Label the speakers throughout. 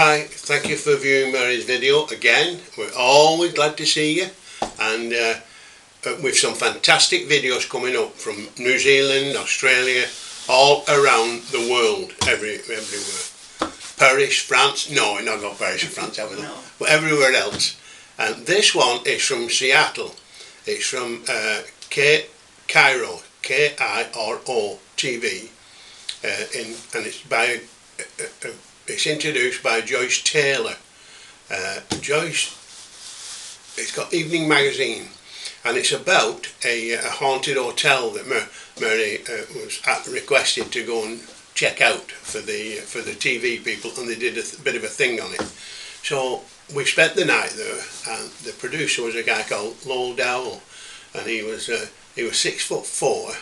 Speaker 1: Hi, thank you for viewing Mary's video again. We're always glad to see you, and with some fantastic videos coming up from New Zealand, Australia, all around the world, everywhere. Paris, France, no, we've not got Paris and France, have we? No. But everywhere else. And this one is from Seattle. It's from Kairo, K-I-R-O TV, and it's by it's introduced by Joyce Taylor. Joyce, it's got Evening Magazine, and it's about a haunted hotel that Mary was requested to go and check out for the TV people, and they did a bit of a thing on it. So we spent the night there, and the producer was a guy called Lowell Dowell, and he was 6'4",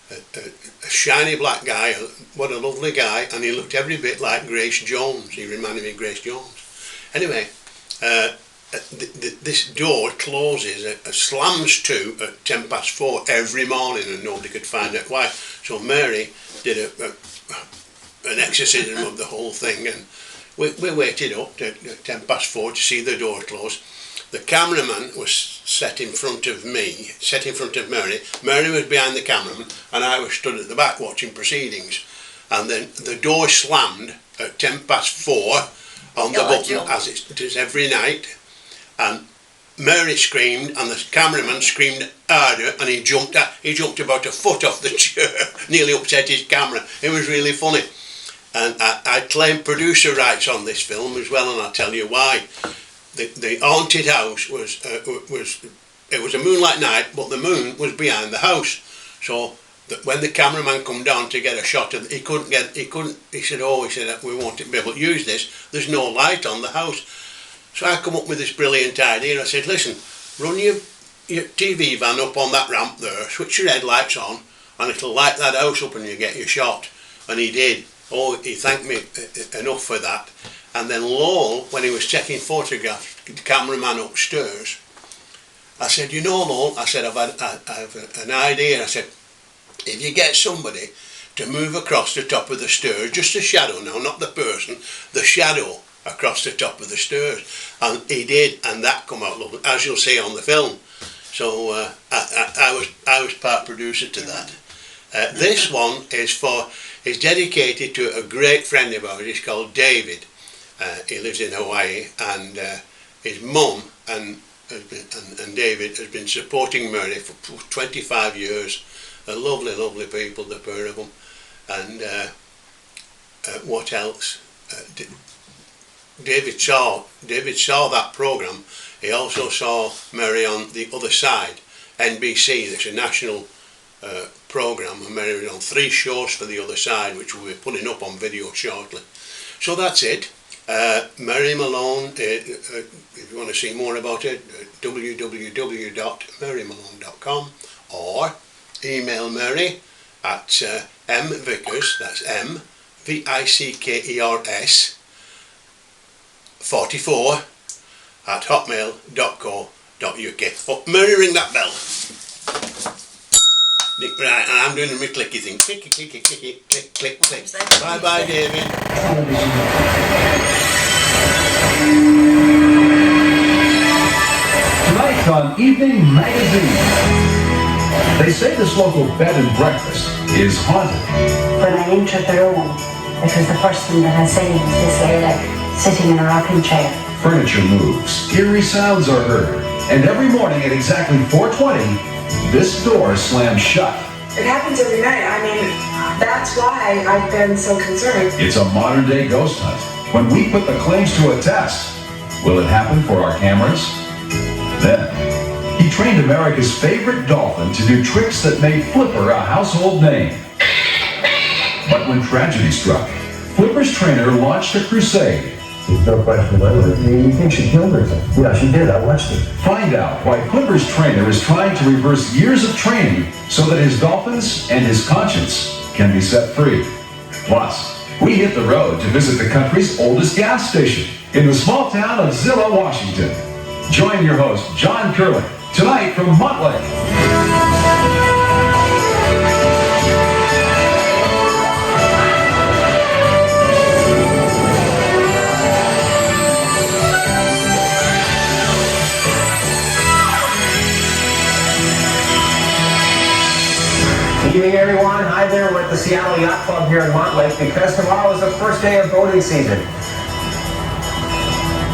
Speaker 1: a shiny black guy. What a lovely guy, and he looked every bit like Grace Jones. He reminded me of Grace Jones. Anyway, this door closes, slams to at 4:10 every morning, and nobody could find out why. So Mary did an exorcism of the whole thing, and we waited up to 4:10 to see the door close. The cameraman was set in front of me, set in front of Mary. Mary was behind the cameraman, and I was stood at the back watching proceedings. And then the door slammed at 4:10 on the button, as it is every night. And Mary screamed, and the cameraman screamed harder, and he jumped about a foot off the chair, nearly upset his camera. It was really funny. And I claim producer rights on this film as well, and I'll tell you why. The haunted house was a moonlight night, but the moon was behind the house. So when the cameraman come down to get a shot of, he said, we won't be able to use this. There's no light on the house. So I come up with this brilliant idea. I said, listen, run your TV van up on that ramp there, switch your headlights on, and it'll light that house up and you get your shot. And he did. Oh, he thanked me enough for that. And then Lowell, when he was checking photographs, the cameraman upstairs, I said, you know, Lowell, I said, I have an idea. I said, if you get somebody to move across the top of the stairs, just a shadow now, not the person, the shadow across the top of the stairs. And he did, and that come out lovely, as you'll see on the film. So I was part producer to that. This one is dedicated to a great friend of ours. He's called David. He lives in Hawaii, and his mum and David has been supporting Mary for 25 years. They're lovely, lovely people, the pair of them. And what else? David saw that programme. He also saw Mary on The Other Side, NBC. That's a national programme, and Mary was on 3 shows for The Other Side, which we'll be putting up on video shortly. So that's it. Mary Malone, if you want to see more about it, www.marymalone.com, or email Mary at mvickers, that's MVICKERS 44 at hotmail.co.uk. Oh, Mary, ring that bell. Right, and I'm doing my clicky thing. Clicky, clicky, clicky, click, click, click. Bye bye, David.
Speaker 2: Tonight on Evening Magazine, they say this local bed and breakfast is haunted.
Speaker 3: When I entered the room, it was the first thing that I seen was this lady sitting in a rocking chair.
Speaker 2: Furniture moves, eerie sounds are heard, and every morning at exactly 4:20, this door slams shut.
Speaker 4: It happens every night. I mean, that's why I've been so concerned.
Speaker 2: It's a modern-day ghost hunt. When we put the claims to a test, will it happen for our cameras? Then, he trained America's favorite dolphin to do tricks that made Flipper a household name. But when tragedy struck, Flipper's trainer launched a crusade.
Speaker 5: There's no question about it. You think she killed herself? Yeah, she did. I watched it.
Speaker 2: Find out why Flipper's trainer is trying to reverse years of training so that his dolphins and his conscience can be set free. Plus, we hit the road to visit the country's oldest gas station in the small town of Zillah, Washington. Join your host, John Curley, tonight from Montlake.
Speaker 5: the Seattle Yacht Club here in Montlake because tomorrow is the first day of boating season.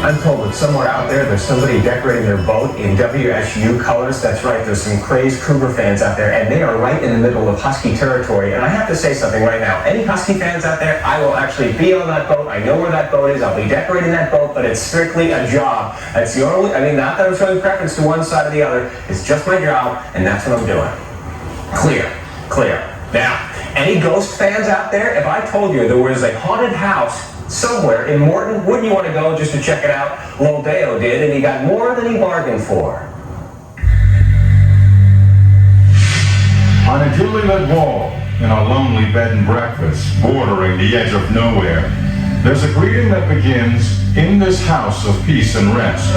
Speaker 5: I'm told that somewhere out there's somebody decorating their boat in WSU colors. That's right, there's some crazed Cougar fans out there, and they are right in the middle of Husky territory. And I have to say something right now. Any Husky fans out there, I will actually be on that boat. I know where that boat is. I'll be decorating that boat, but it's strictly a job. That's the only, not that I'm showing preference to one side or the other. It's just my job, and that's what I'm doing. Clear. Now, any ghost fans out there, if I told you there was a haunted house somewhere in Morton, wouldn't you want to go just to check it out? Lil Deo did, and he got more than he bargained for.
Speaker 6: On a dimly lit wall, in a lonely bed and breakfast, bordering the edge of nowhere, there's a greeting that begins, "In this house of peace and rest."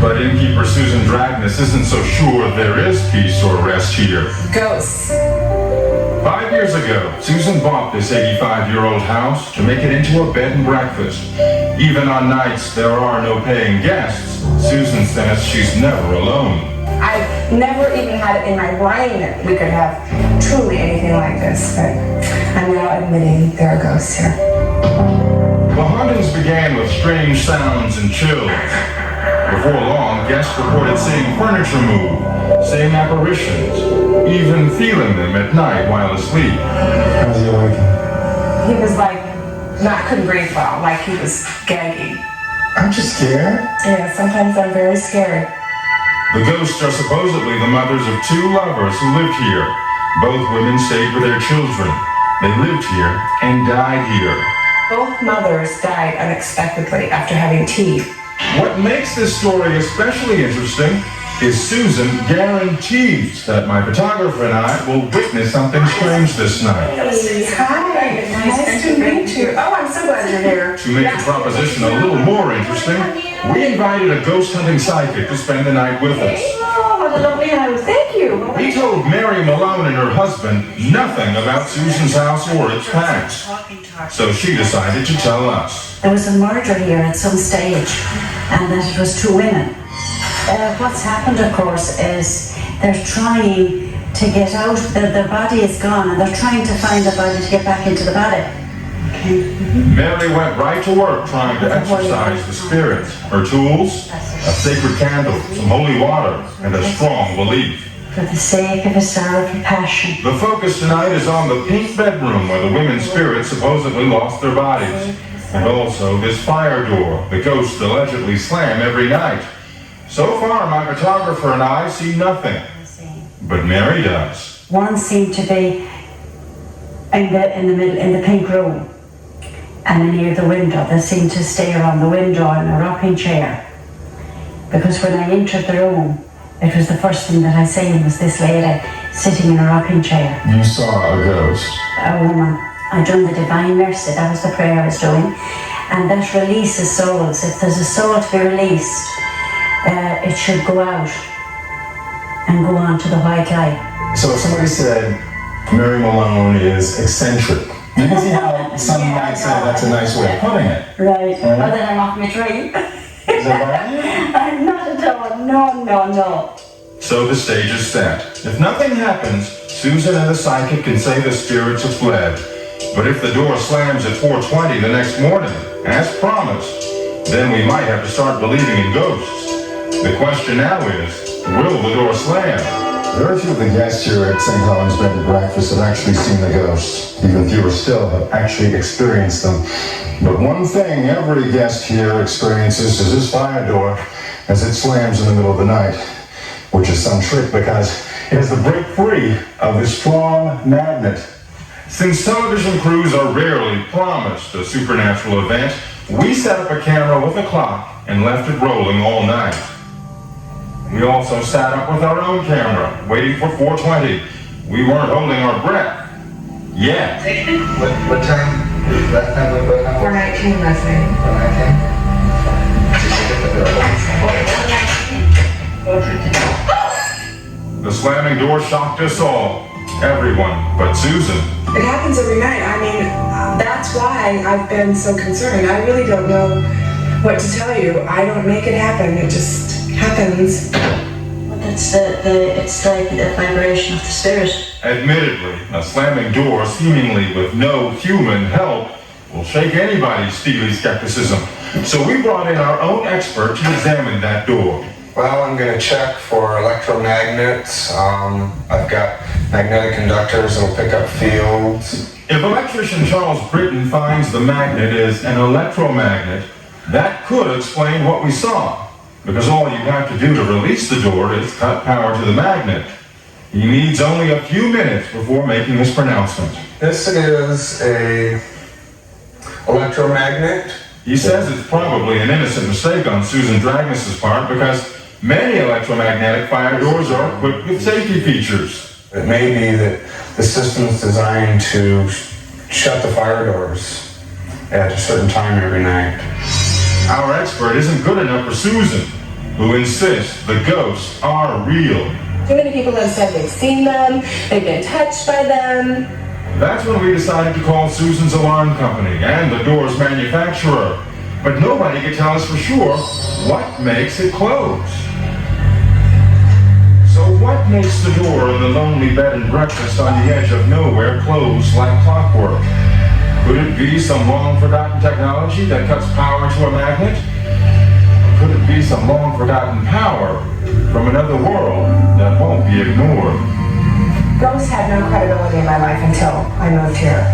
Speaker 6: But innkeeper Susan Dragnis isn't so sure there is peace or rest here.
Speaker 4: Ghosts.
Speaker 6: 5 years ago, Susan bought this 85-year-old house to make it into a bed and breakfast. Even on nights there are no paying guests, Susan says she's never alone.
Speaker 4: I've never even had it in my brain that we could have truly anything like this, but I'm now admitting there are ghosts here.
Speaker 6: The hauntings began with strange sounds and chills. Before long, guests reported seeing furniture move, seeing apparitions, even feeling them at night while asleep.
Speaker 5: How's he awakening?
Speaker 4: He was couldn't breathe well, like he was gagging.
Speaker 5: Aren't you scared?
Speaker 4: Yeah, sometimes I'm very scared.
Speaker 6: The ghosts are supposedly the mothers of two lovers who lived here. Both women stayed with their children. They lived here and died here.
Speaker 4: Both mothers died unexpectedly after having teeth.
Speaker 6: What makes this story especially interesting is Susan guarantees that my photographer and I will witness something strange this night.
Speaker 4: Hi, nice to meet you. Oh, I'm so glad you're here.
Speaker 6: To make the proposition a little more interesting, we invited a ghost hunting psychic to spend the night with us.
Speaker 4: Oh, what a lovely house. Thank you.
Speaker 6: He told Mary Malone and her husband nothing about Susan's house or its past. So she decided to tell us.
Speaker 3: There was a murder here at some stage, and that it was two women. What's happened, of course, is they're trying to get out. Their body is gone, and they're trying to find the body to get back into the body. Okay.
Speaker 6: Mary went right to work trying to exorcise the spirits. Her tools, a sacred candle, some holy water, and a strong belief.
Speaker 3: For the sake of a sorrowful passion.
Speaker 6: The focus tonight is on the pink bedroom where the women's spirits supposedly lost their bodies. And also this fire door the ghosts allegedly slam every night. So far, my photographer and I see nothing. But Mary does.
Speaker 3: One seemed to be in the middle, in the pink room, and near the window. They seemed to stay around the window in a rocking chair. Because when I entered the room, it was the first thing that I seen was this lady sitting in a rocking chair.
Speaker 6: You saw a ghost.
Speaker 3: A woman. I done the Divine Mercy, that was the prayer I was doing. And that releases souls. If there's a soul to be released, it should go out and go on to the white light.
Speaker 7: So if somebody said Mary Malone is eccentric, you can see how some might say that's a nice way of putting it.
Speaker 3: Right. Well, then I'm off my train.
Speaker 7: Is that right?
Speaker 3: I'm not at all. No.
Speaker 6: So the stage is set. If nothing happens, Susan and the psychic can say the spirits have fled. But if the door slams at 4:20 the next morning, as promised, then we might have to start believing in ghosts. The question now is, will the door slam?
Speaker 7: Very few of the guests here at St. Helens Bed and Breakfast have actually seen the ghosts. Even fewer still have actually experienced them. But one thing every guest here experiences is this fire door as it slams in the middle of the night, which is some trick because it has to break free of this strong magnet.
Speaker 6: Since television crews are rarely promised a supernatural event, we set up a camera with a clock and left it rolling all night. We also sat up with our own camera, waiting for 4:20. We weren't holding our breath. Yet.
Speaker 7: What time? Last time we were
Speaker 4: 4:19 last night.
Speaker 7: 4:19.
Speaker 6: The slamming door shocked us all. Everyone but Susan.
Speaker 4: It happens every night. I mean, that's why I've been so concerned. I really don't know what to tell you. I don't make it happen. It just happens.
Speaker 3: Well, it's like the vibration of the spirit.
Speaker 6: Admittedly, a slamming door seemingly with no human help will shake anybody's steely skepticism. So we brought in our own expert to examine that door.
Speaker 8: Well, I'm going to check for electromagnets. I've got magnetic conductors that'll pick up fields.
Speaker 6: If electrician Charles Britton finds the magnet is an electromagnet, that could explain what we saw, because all you have to do to release the door is cut power to the magnet. He needs only a few minutes before making his pronouncement.
Speaker 8: This is a electromagnet.
Speaker 6: He says it's probably an innocent mistake on Susan Dragness's part because many electromagnetic fire doors are equipped with safety features.
Speaker 8: It may be that the system's designed to shut the fire doors at a certain time every night.
Speaker 6: Our expert isn't good enough for Susan, who insists the ghosts are real.
Speaker 4: Too many people have said they've seen them, they've been touched by them.
Speaker 6: That's when we decided to call Susan's alarm company and the door's manufacturer. But nobody could tell us for sure what makes it close. So what makes the door in the lonely bed and breakfast on the edge of nowhere close like clockwork? Could it be some long-forgotten technology that cuts power to a magnet? Or could it be some long-forgotten power from another world that won't be ignored?
Speaker 4: Ghosts had no credibility in my life until I moved here.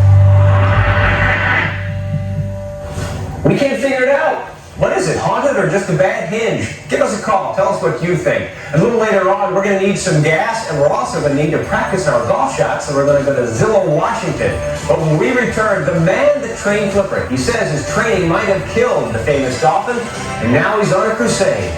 Speaker 5: We can't figure it out. What is it, haunted or just a bad hinge? Give us a call. Tell us what you think. A little later on, we're going to need some gas, and we're also going to need to practice our golf shots, so we're going to go to Zillow, Washington. But when we return, the man that trained Flipper, he says his training might have killed the famous dolphin, and now he's on a crusade.